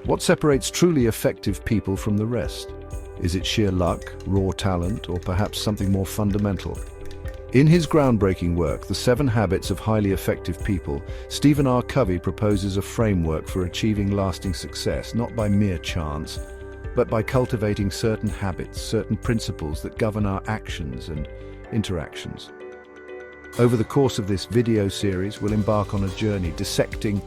What separates truly effective people from the rest? Is it sheer luck, raw talent, or perhaps something more fundamental? In his groundbreaking work, The 7 Habits of Highly Effective People, Stephen R. Covey proposes a framework for achieving lasting success, not by mere chance, but by cultivating certain habits, certain principles that govern our actions and interactions. Over the course of this video series, we'll embark on a journey dissecting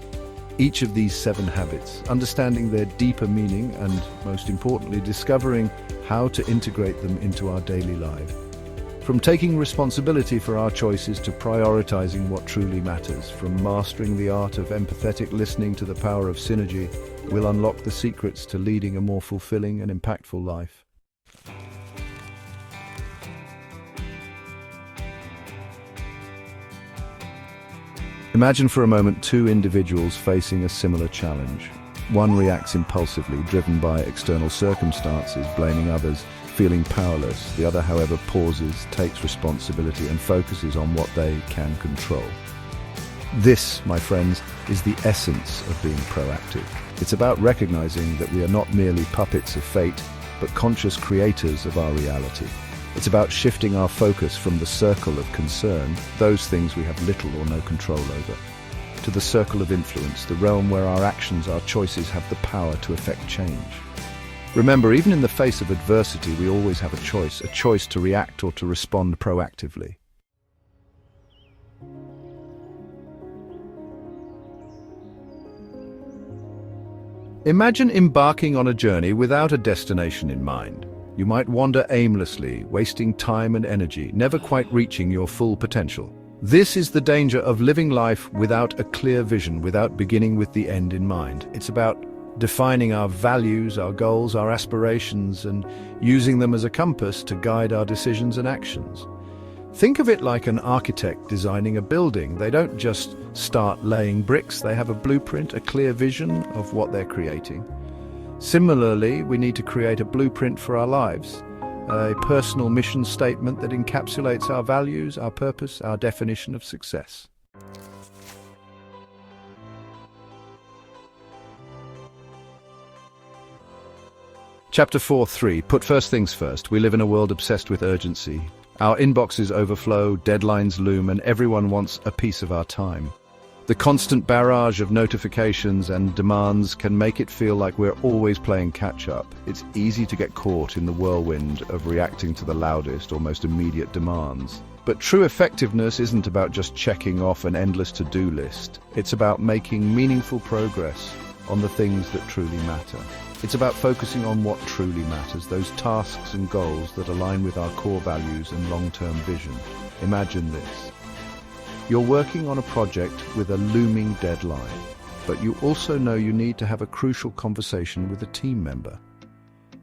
each of these 7 habits, understanding their deeper meaning and, most importantly, discovering how to integrate them into our daily life. From taking responsibility for our choices to prioritizing what truly matters, from mastering the art of empathetic listening to the power of synergy, we'll unlock the secrets to leading a more fulfilling and impactful life. Imagine for a moment 2 individuals facing a similar challenge. One reacts impulsively, driven by external circumstances, blaming others, feeling powerless. The other, however, pauses, takes responsibility, and focuses on what they can control. This, my friends, is the essence of being proactive. It's about recognizing that we are not merely puppets of fate, but conscious creators of our reality. It's about shifting our focus from the circle of concern, those things we have little or no control over, to the circle of influence, the realm where our actions, our choices have the power to effect change. Remember, even in the face of adversity, we always have a choice to react or to respond proactively. Imagine embarking on a journey without a destination in mind. You might wander aimlessly, wasting time and energy, never quite reaching your full potential. This is the danger of living life without a clear vision, without beginning with the end in mind. It's about defining our values, our goals, our aspirations, and using them as a compass to guide our decisions and actions. Think of it like an architect designing a building. They don't just start laying bricks, they have a blueprint, a clear vision of what they're creating. Similarly, we need to create a blueprint for our lives, a personal mission statement that encapsulates our values, our purpose, our definition of success. Chapter 4.3. Put first things first. We live in a world obsessed with urgency. Our inboxes overflow, deadlines loom, and everyone wants a piece of our time. The constant barrage of notifications and demands can make it feel like we're always playing catch-up. It's easy to get caught in the whirlwind of reacting to the loudest or most immediate demands. But true effectiveness isn't about just checking off an endless to-do list. It's about making meaningful progress on the things that truly matter. It's about focusing on what truly matters, those tasks and goals that align with our core values and long-term vision. Imagine this. You're working on a project with a looming deadline, but you also know you need to have a crucial conversation with a team member.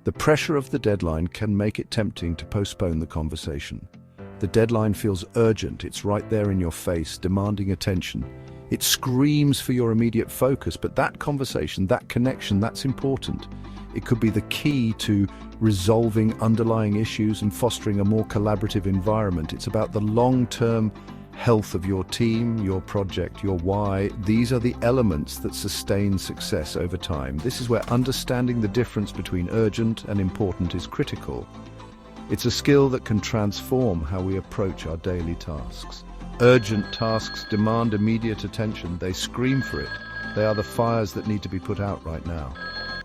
The pressure of the deadline can make it tempting to postpone the conversation. The deadline feels urgent, it's right there in your face, demanding attention. It screams for your immediate focus, but that conversation, that connection, that's important. It could be the key to resolving underlying issues and fostering a more collaborative environment. It's about the long-term health of your team, your project, your why. These are the elements that sustain success over time. This is where understanding the difference between urgent and important is critical. It's a skill that can transform how we approach our daily tasks. Urgent tasks demand immediate attention. They scream for it. They are the fires that need to be put out right now.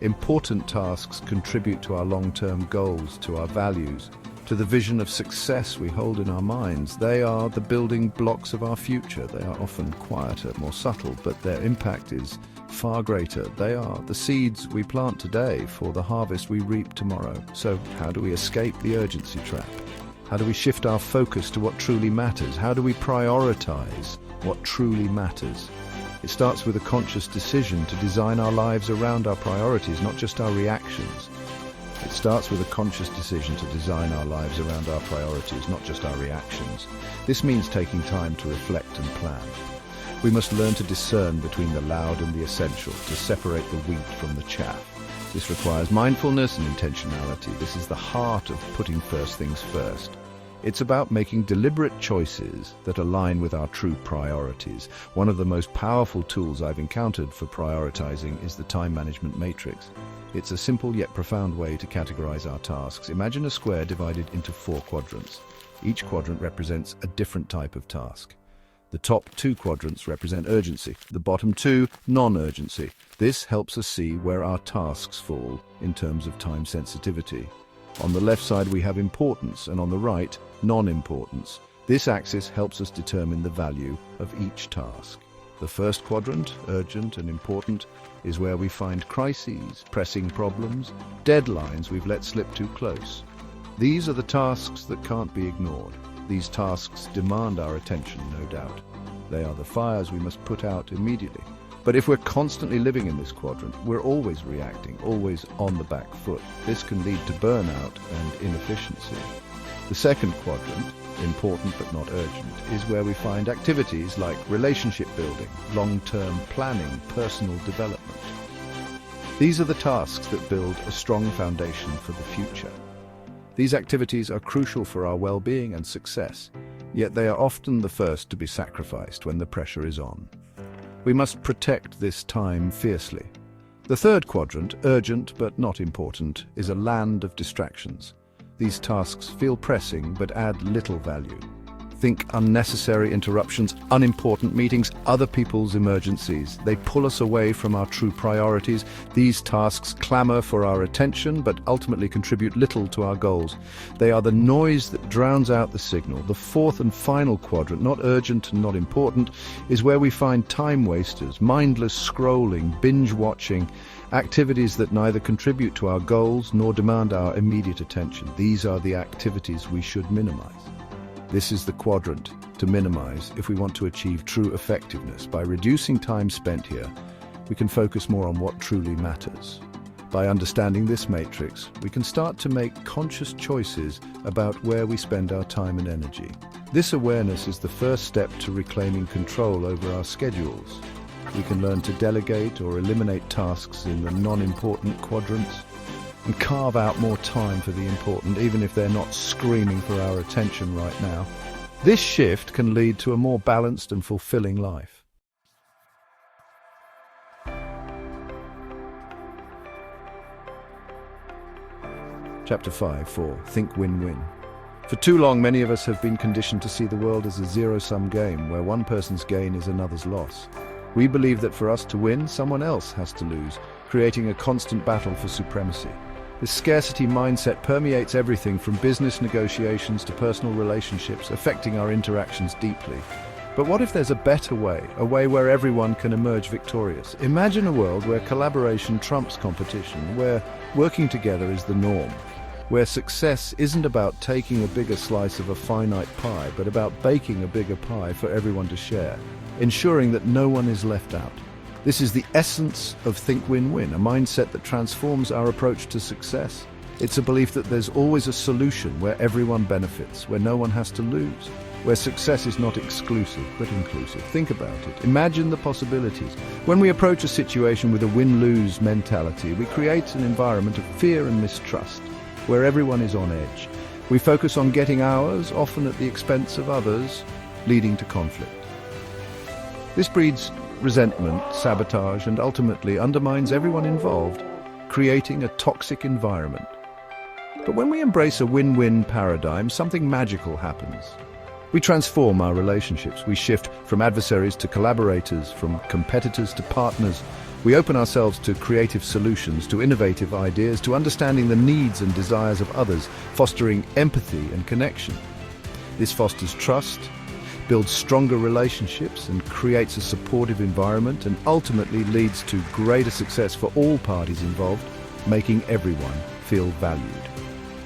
Important tasks contribute to our long-term goals, to our values, to the vision of success we hold in our minds. They are the building blocks of our future. They are often quieter, more subtle, but their impact is far greater. They are the seeds we plant today for the harvest we reap tomorrow. So how do we escape the urgency trap? How do we shift our focus to what truly matters? How do we prioritize what truly matters? It starts with a conscious decision to design our lives around our priorities, not just our reactions. It starts with a conscious decision to design our lives around our priorities, not just our reactions. This means taking time to reflect and plan. We must learn to discern between the loud and the essential, to separate the wheat from the chaff. This requires mindfulness and intentionality. This is the heart of putting first things first. It's about making deliberate choices that align with our true priorities. One of the most powerful tools I've encountered for prioritizing is the time management matrix. It's a simple yet profound way to categorize our tasks. Imagine a square divided into 4 quadrants. Each quadrant represents a different type of task. The top 2 quadrants represent urgency, the bottom 2, non-urgency. This helps us see where our tasks fall in terms of time sensitivity. On the left side we have importance, and on the right, non-importance. This axis helps us determine the value of each task. The first quadrant, urgent and important, is where we find crises, pressing problems, deadlines we've let slip too close. These are the tasks that can't be ignored. These tasks demand our attention, no doubt. They are the fires we must put out immediately. But if we're constantly living in this quadrant, we're always reacting, always on the back foot. This can lead to burnout and inefficiency. The second quadrant, important but not urgent, is where we find activities like relationship building, long-term planning, personal development. These are the tasks that build a strong foundation for the future. These activities are crucial for our well-being and success, yet they are often the first to be sacrificed when the pressure is on. We must protect this time fiercely. The third quadrant, urgent but not important, is a land of distractions. These tasks feel pressing but add little value. Think unnecessary interruptions, unimportant meetings, other people's emergencies. They pull us away from our true priorities. These tasks clamor for our attention but ultimately contribute little to our goals. They are the noise that drowns out the signal. The fourth and final quadrant, not urgent and not important, is where we find time wasters, mindless scrolling, binge watching, activities that neither contribute to our goals nor demand our immediate attention. These are the activities we should minimize. This is the quadrant to minimize if we want to achieve true effectiveness. By reducing time spent here, we can focus more on what truly matters. By understanding this matrix, we can start to make conscious choices about where we spend our time and energy. This awareness is the first step to reclaiming control over our schedules. We can learn to delegate or eliminate tasks in the non-important quadrants and carve out more time for the important, even if they're not screaming for our attention right now. This shift can lead to a more balanced and fulfilling life. Chapter 5:4. Think win-win. For too long, many of us have been conditioned to see the world as a zero-sum game, where one person's gain is another's loss. We believe that for us to win, someone else has to lose, creating a constant battle for supremacy. This scarcity mindset permeates everything from business negotiations to personal relationships, affecting our interactions deeply. But what if there's a better way, a way where everyone can emerge victorious? Imagine a world where collaboration trumps competition, where working together is the norm, where success isn't about taking a bigger slice of a finite pie, but about baking a bigger pie for everyone to share, ensuring that no one is left out. This is the essence of Think Win-Win, a mindset that transforms our approach to success. It's a belief that there's always a solution where everyone benefits, where no one has to lose, where success is not exclusive but inclusive. Think about it. Imagine the possibilities. When we approach a situation with a win-lose mentality, we create an environment of fear and mistrust, where everyone is on edge. We focus on getting ours, often at the expense of others, leading to conflict. This breeds resentment, sabotage, and ultimately undermines everyone involved, creating a toxic environment. But when we embrace a win-win paradigm, something magical happens. We transform our relationships. We shift from adversaries to collaborators, from competitors to partners. We open ourselves to creative solutions, to innovative ideas, to understanding the needs and desires of others, fostering empathy and connection. This fosters trust, builds stronger relationships, and creates a supportive environment, and ultimately leads to greater success for all parties involved, making everyone feel valued.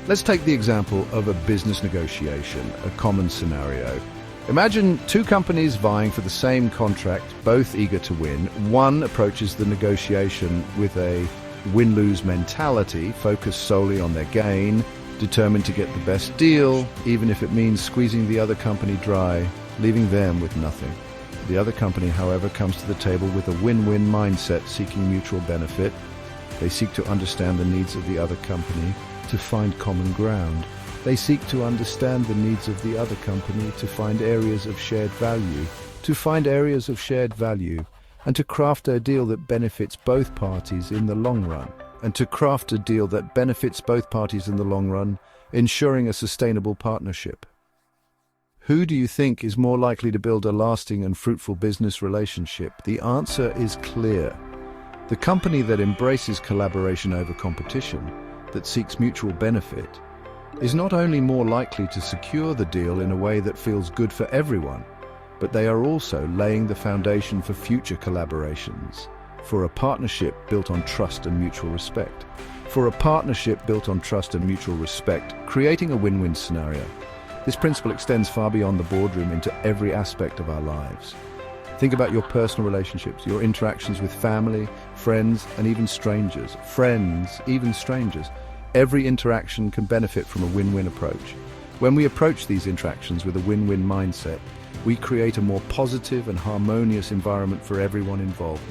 Let's take the example of a business negotiation, a common scenario. Imagine two companies vying for the same contract, both eager to win. One approaches the negotiation with a win-lose mentality, focused solely on their gain, determined to get the best deal, even if it means squeezing the other company dry, leaving them with nothing. The other company, however, comes to the table with a win-win mindset, seeking mutual benefit. They seek to understand the needs of the other company, to find common ground. They seek to understand the needs of the other company, to find areas of shared value, and to craft a deal that benefits both parties in the long run, ensuring a sustainable partnership. Who do you think is more likely to build a lasting and fruitful business relationship? The answer is clear. The company that embraces collaboration over competition, that seeks mutual benefit, is not only more likely to secure the deal in a way that feels good for everyone, but they are also laying the foundation for future collaborations, for a partnership built on trust and mutual respect. Creating a win-win scenario. This principle extends far beyond the boardroom into every aspect of our lives. Think about your personal relationships, your interactions with family, friends, and even strangers. Every interaction can benefit from a win-win approach. When we approach these interactions with a win-win mindset, we create a more positive and harmonious environment for everyone involved.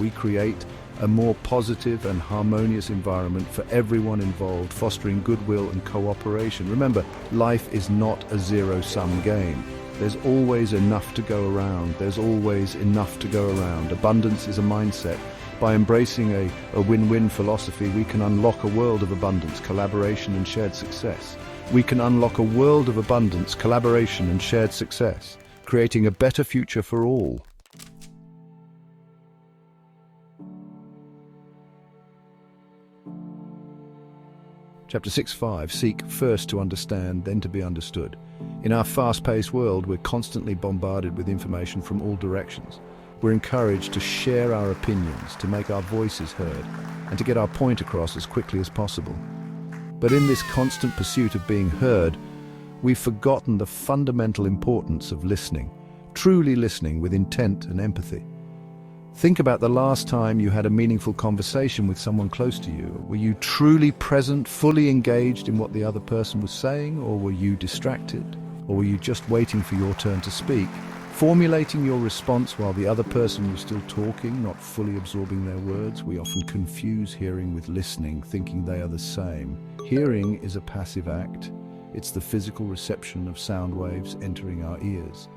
Fostering goodwill and cooperation. Remember, life is not a zero-sum game. There's always enough to go around. Abundance is a mindset. By embracing a win-win philosophy, we can unlock a world of abundance, collaboration, and shared success. Creating a better future for all. Chapter 6.5, seek first to understand, then to be understood. In our fast-paced world, we're constantly bombarded with information from all directions. We're encouraged to share our opinions, to make our voices heard, and to get our point across as quickly as possible. But in this constant pursuit of being heard, we've forgotten the fundamental importance of listening, truly listening with intent and empathy. Think about the last time you had a meaningful conversation with someone close to you. Were you truly present, fully engaged in what the other person was saying, or were you distracted? Or were you just waiting for your turn to speak, formulating your response while the other person was still talking, not fully absorbing their words? We often confuse hearing with listening, thinking they are the same. Hearing is a passive act. It's the physical reception of sound waves entering our ears.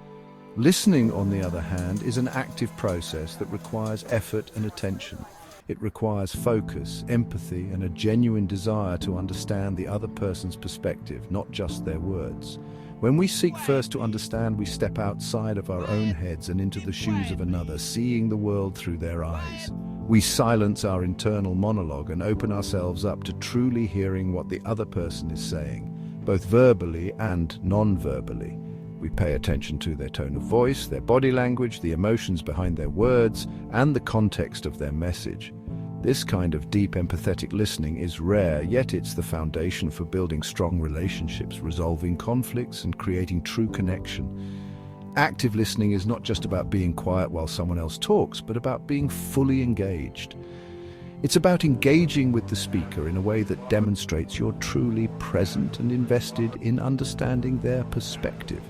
Listening, on the other hand, is an active process that requires effort and attention. It requires focus, empathy, and a genuine desire to understand the other person's perspective, not just their words. When we seek first to understand, we step outside of our own heads and into the shoes of another, seeing the world through their eyes. We silence our internal monologue and open ourselves up to truly hearing what the other person is saying, both verbally and non-verbally. We pay attention to their tone of voice, their body language, the emotions behind their words, and the context of their message. This kind of deep empathetic listening is rare, yet it's the foundation for building strong relationships, resolving conflicts, and creating true connection. Active listening is not just about being quiet while someone else talks, but about being fully engaged. It's about engaging with the speaker in a way that demonstrates you're truly present and invested in understanding their perspective.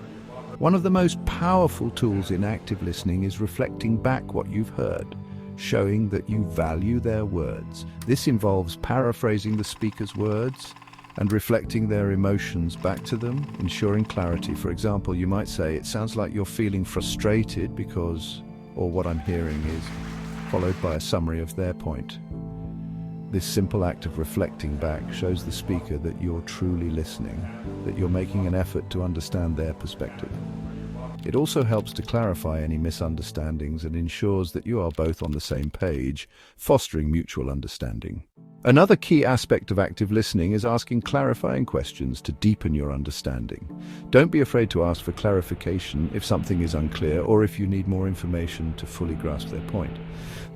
One of the most powerful tools in active listening is reflecting back what you've heard, showing that you value their words. This involves paraphrasing the speaker's words and reflecting their emotions back to them, ensuring clarity. For example, you might say, "It sounds like you're feeling frustrated because," or "what I'm hearing is," followed by a summary of their point. This simple act of reflecting back shows the speaker that you're truly listening, that you're making an effort to understand their perspective. It also helps to clarify any misunderstandings and ensures that you are both on the same page, fostering mutual understanding. Another key aspect of active listening is asking clarifying questions to deepen your understanding. Don't be afraid to ask for clarification if something is unclear or if you need more information to fully grasp their point.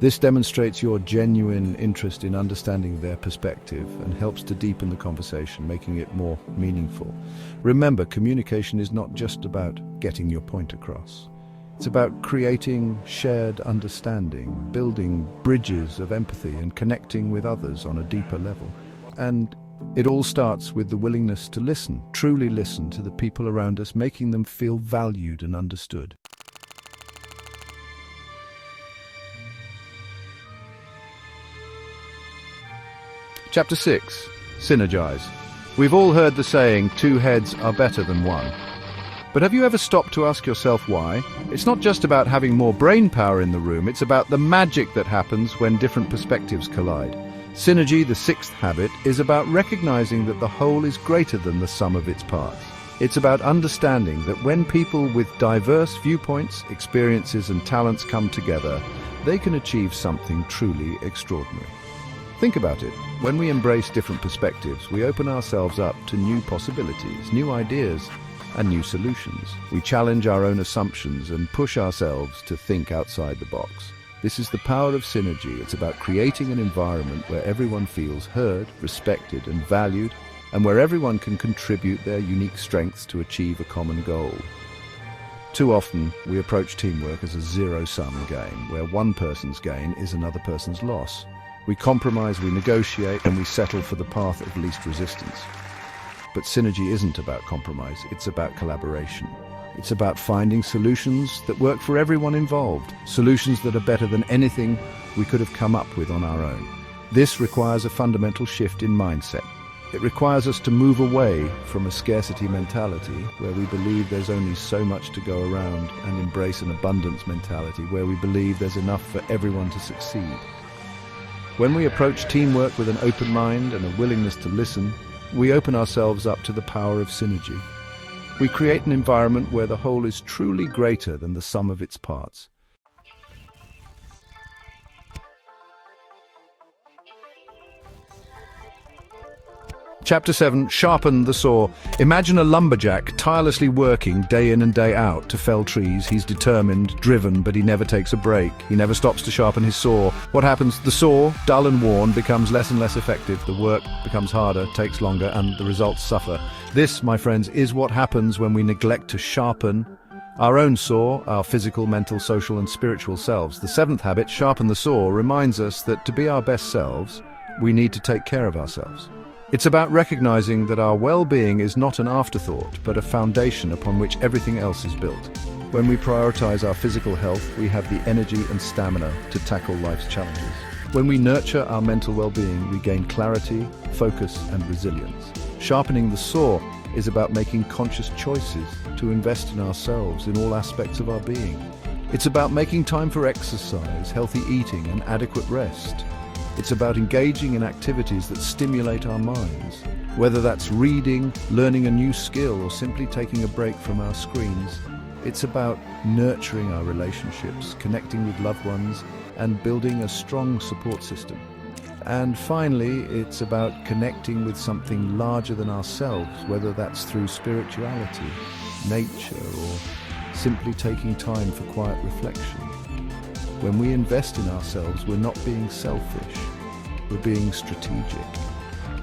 This demonstrates your genuine interest in understanding their perspective and helps to deepen the conversation, making it more meaningful. Remember, communication is not just about getting your point across. It's about creating shared understanding, building bridges of empathy, and connecting with others on a deeper level. And it all starts with the willingness to listen, truly listen to the people around us, making them feel valued and understood. Chapter 6. Synergize. We've all heard the saying, 2 heads are better than 1. But have you ever stopped to ask yourself why? It's not just about having more brain power in the room, it's about the magic that happens when different perspectives collide. Synergy, the 6th habit, is about recognizing that the whole is greater than the sum of its parts. It's about understanding that when people with diverse viewpoints, experiences and talents come together, they can achieve something truly extraordinary. Think about it. When we embrace different perspectives, we open ourselves up to new possibilities, new ideas, and new solutions. We challenge our own assumptions and push ourselves to think outside the box. This is the power of synergy. It's about creating an environment where everyone feels heard, respected, and valued, and where everyone can contribute their unique strengths to achieve a common goal. Too often, we approach teamwork as a zero-sum game, where one person's gain is another person's loss. We compromise, we negotiate, and we settle for the path of least resistance. But synergy isn't about compromise, it's about collaboration. It's about finding solutions that work for everyone involved, solutions that are better than anything we could have come up with on our own. This requires a fundamental shift in mindset. It requires us to move away from a scarcity mentality where we believe there's only so much to go around and embrace an abundance mentality where we believe there's enough for everyone to succeed. When we approach teamwork with an open mind and a willingness to listen, we open ourselves up to the power of synergy. We create an environment where the whole is truly greater than the sum of its parts. Chapter 7, Sharpen the Saw. Imagine a lumberjack tirelessly working day in and day out to fell trees. He's determined, driven, but he never takes a break. He never stops to sharpen his saw. What happens? The saw, dull and worn, becomes less and less effective. The work becomes harder, takes longer, and the results suffer. This, my friends, is what happens when we neglect to sharpen our own saw, our physical, mental, social, and spiritual selves. The 7th habit, Sharpen the Saw, reminds us that to be our best selves, we need to take care of ourselves. It's about recognizing that our well-being is not an afterthought, but a foundation upon which everything else is built. When we prioritize our physical health, we have the energy and stamina to tackle life's challenges. When we nurture our mental well-being, we gain clarity, focus, and resilience. Sharpening the saw is about making conscious choices to invest in ourselves in all aspects of our being. It's about making time for exercise, healthy eating, and adequate rest. It's about engaging in activities that stimulate our minds, whether that's reading, learning a new skill, or simply taking a break from our screens. It's about nurturing our relationships, connecting with loved ones, and building a strong support system. And finally, it's about connecting with something larger than ourselves, whether that's through spirituality, nature, or simply taking time for quiet reflection. When we invest in ourselves, we're not being selfish, we're being strategic.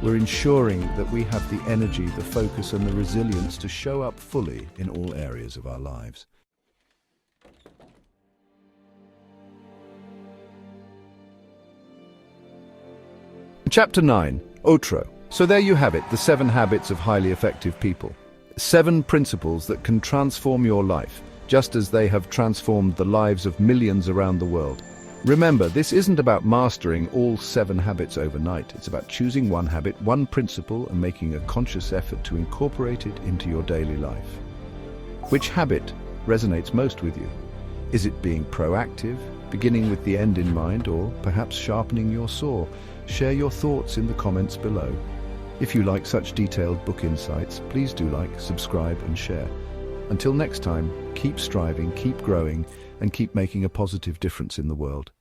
We're ensuring that we have the energy, the focus, and the resilience to show up fully in all areas of our lives. Chapter 9, Outro. So there you have it, the 7 habits of highly effective people. 7 principles that can transform your life, just as they have transformed the lives of millions around the world. Remember, this isn't about mastering all 7 habits overnight. It's about choosing one habit, one principle, and making a conscious effort to incorporate it into your daily life. Which habit resonates most with you? Is it being proactive, beginning with the end in mind, or perhaps sharpening your saw? Share your thoughts in the comments below. If you like such detailed book insights, please do like, subscribe, and share. Until next time, keep striving, keep growing, and keep making a positive difference in the world.